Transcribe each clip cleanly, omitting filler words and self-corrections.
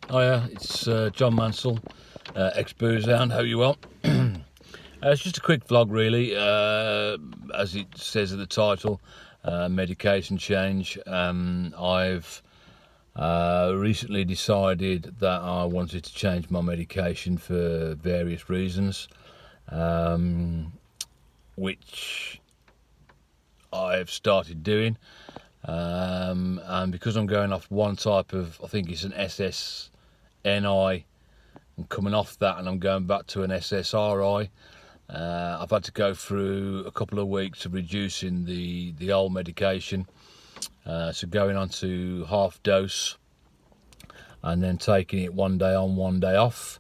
Hiya, it's John Mansell, ex-boozehound. How you well? It's just a quick vlog, really. As it says in the title, medication change. I've recently decided that I wanted to change my medication for various reasons, which I've started doing. And because I'm going off one type of, I think it's an SSNI, I'm coming off that and I'm going back to an SSRI. I've had to go through a couple of weeks of reducing the old medication, so going on to half dose and then taking it one day on, one day off.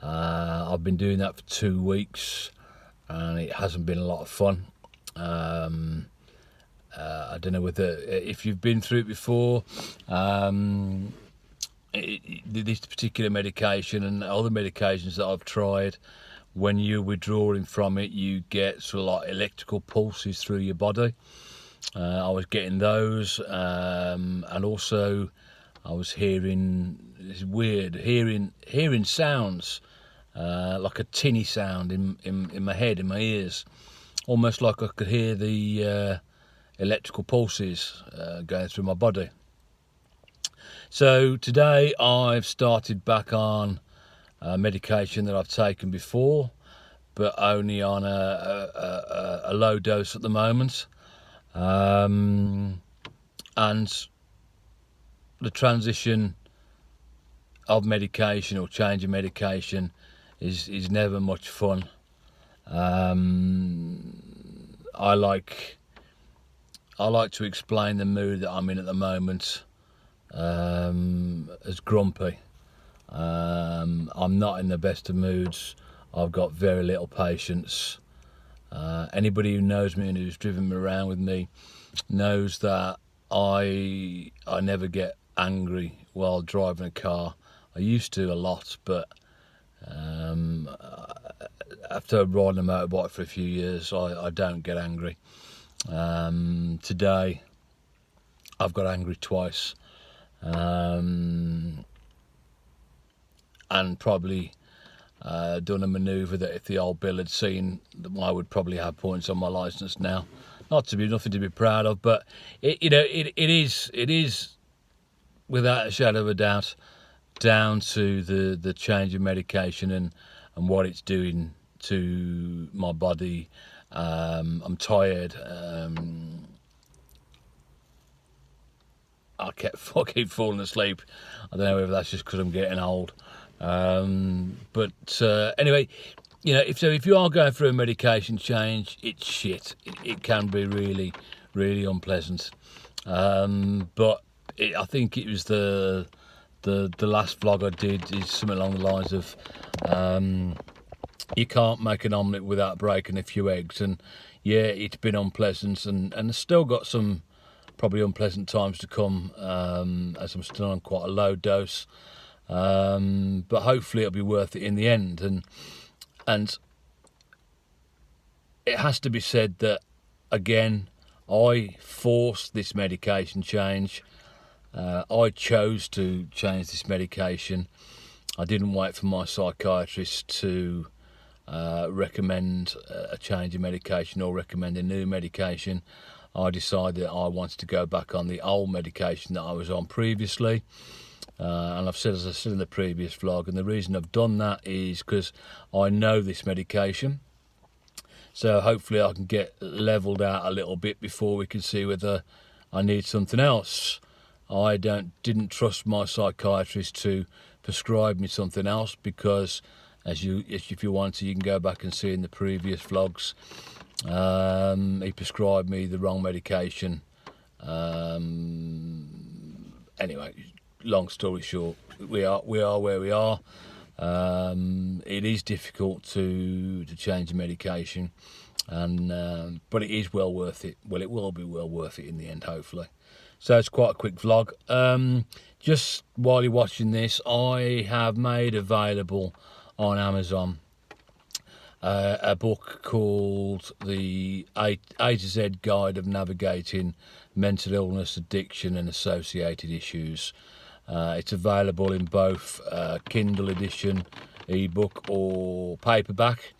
I've been doing that for 2 weeks and it hasn't been a lot of fun. I don't know whether if you've been through it before. This particular medication and other medications that I've tried, when you're withdrawing from it, you get sort of like electrical pulses through your body. I was getting those, and also I was hearing this weird hearing sounds, like a tinny sound in my head, in my ears, almost like I could hear the electrical pulses going through my body. So today I've started back on medication that I've taken before, but only on a low dose at the moment. And the transition of medication or change of medication is never much fun. I like to explain the mood that I'm in at the moment as grumpy. I'm not in the best of moods. I've got very little patience. Anybody who knows me and who's driven me around with me knows that I never get angry while driving a car. I used to a lot, but after riding a motorbike for a few years, I don't get angry. Today I've got angry twice, and probably done a manoeuvre that if the old Bill had seen, I would probably have points on my licence now. Nothing to be proud of, but it is without a shadow of a doubt down to the change of medication and what it's doing to my body. I'm tired. I keep falling asleep. I don't know whether that's just because I'm getting old. But anyway, if you are going through a medication change, it's shit. It can be really, really unpleasant. But I think it was the last vlog I did is something along the lines of you can't make an omelette without breaking a few eggs, and yeah, it's been unpleasant, and still got some probably unpleasant times to come, as I'm still on quite a low dose, but hopefully it'll be worth it in the end. And it has to be said that, again, I forced this medication change. I chose to change this medication. I didn't wait for my psychiatrist to recommend a change of medication or recommend a new medication. I decided I wanted to go back on the old medication that I was on previously. And I've said, as I said in the previous vlog, and the reason I've done that is because I know this medication. So hopefully I can get levelled out a little bit before we can see whether I need something else. I didn't trust my psychiatrist to prescribe me something else, because if you want to, you can go back and see in the previous vlogs. He prescribed me the wrong medication. Anyway, long story short, we are where we are. It is difficult to change a medication, and but it is well worth it. Well, it will be well worth it in the end, hopefully. So it's quite a quick vlog. Just while you're watching this, I have made available on Amazon a book called The A to Z Guide of Navigating Mental Illness, Addiction and Associated Issues. It's available in both Kindle edition, ebook, or paperback.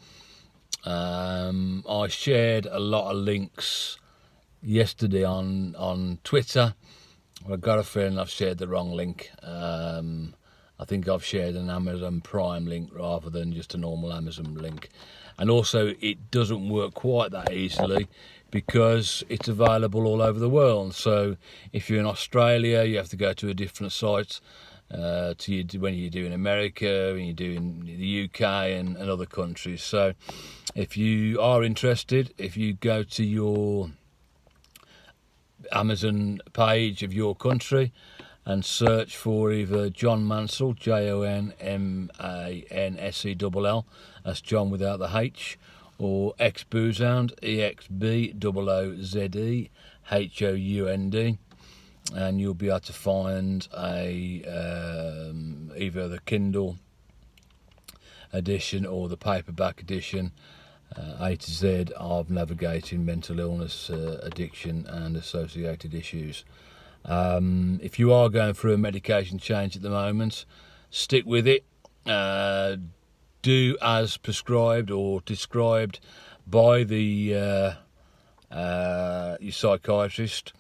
I shared a lot of links yesterday on Twitter. I got a feeling I've shared the wrong link. I think I've shared an Amazon Prime link rather than just a normal Amazon link. And also, it doesn't work quite that easily because it's available all over the world. So if you're in Australia, you have to go to a different site when you're doing America, when you're doing the UK and other countries. So if you are interested, if you go to your Amazon page of your country and search for either John Mansell, JONMANSELL, that's John without the H, or exboozehound, EXBOOZEHOUND, and you'll be able to find either the Kindle edition or the paperback edition, A to Z of navigating mental illness, addiction and associated issues. If you are going through a medication change at the moment, stick with it. Do as prescribed or described by your psychiatrist,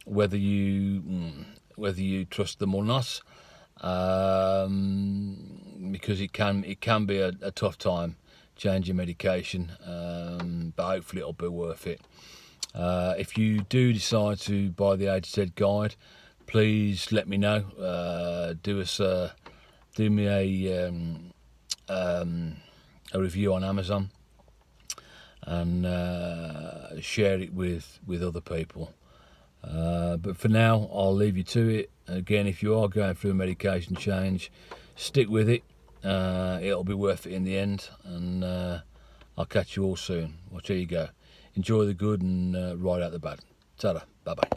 whether you trust them or not, because it can be a tough time changing medication, but hopefully it'll be worth it. If you do decide to buy the A to Z guide, please let me know. Do me a review on Amazon and share it with other people. But for now, I'll leave you to it. Again, if you are going through a medication change, stick with it. It'll be worth it in the end, and I'll catch you all soon. Well, here you go. Enjoy the good and ride out the bad. Ta-da. Bye-bye.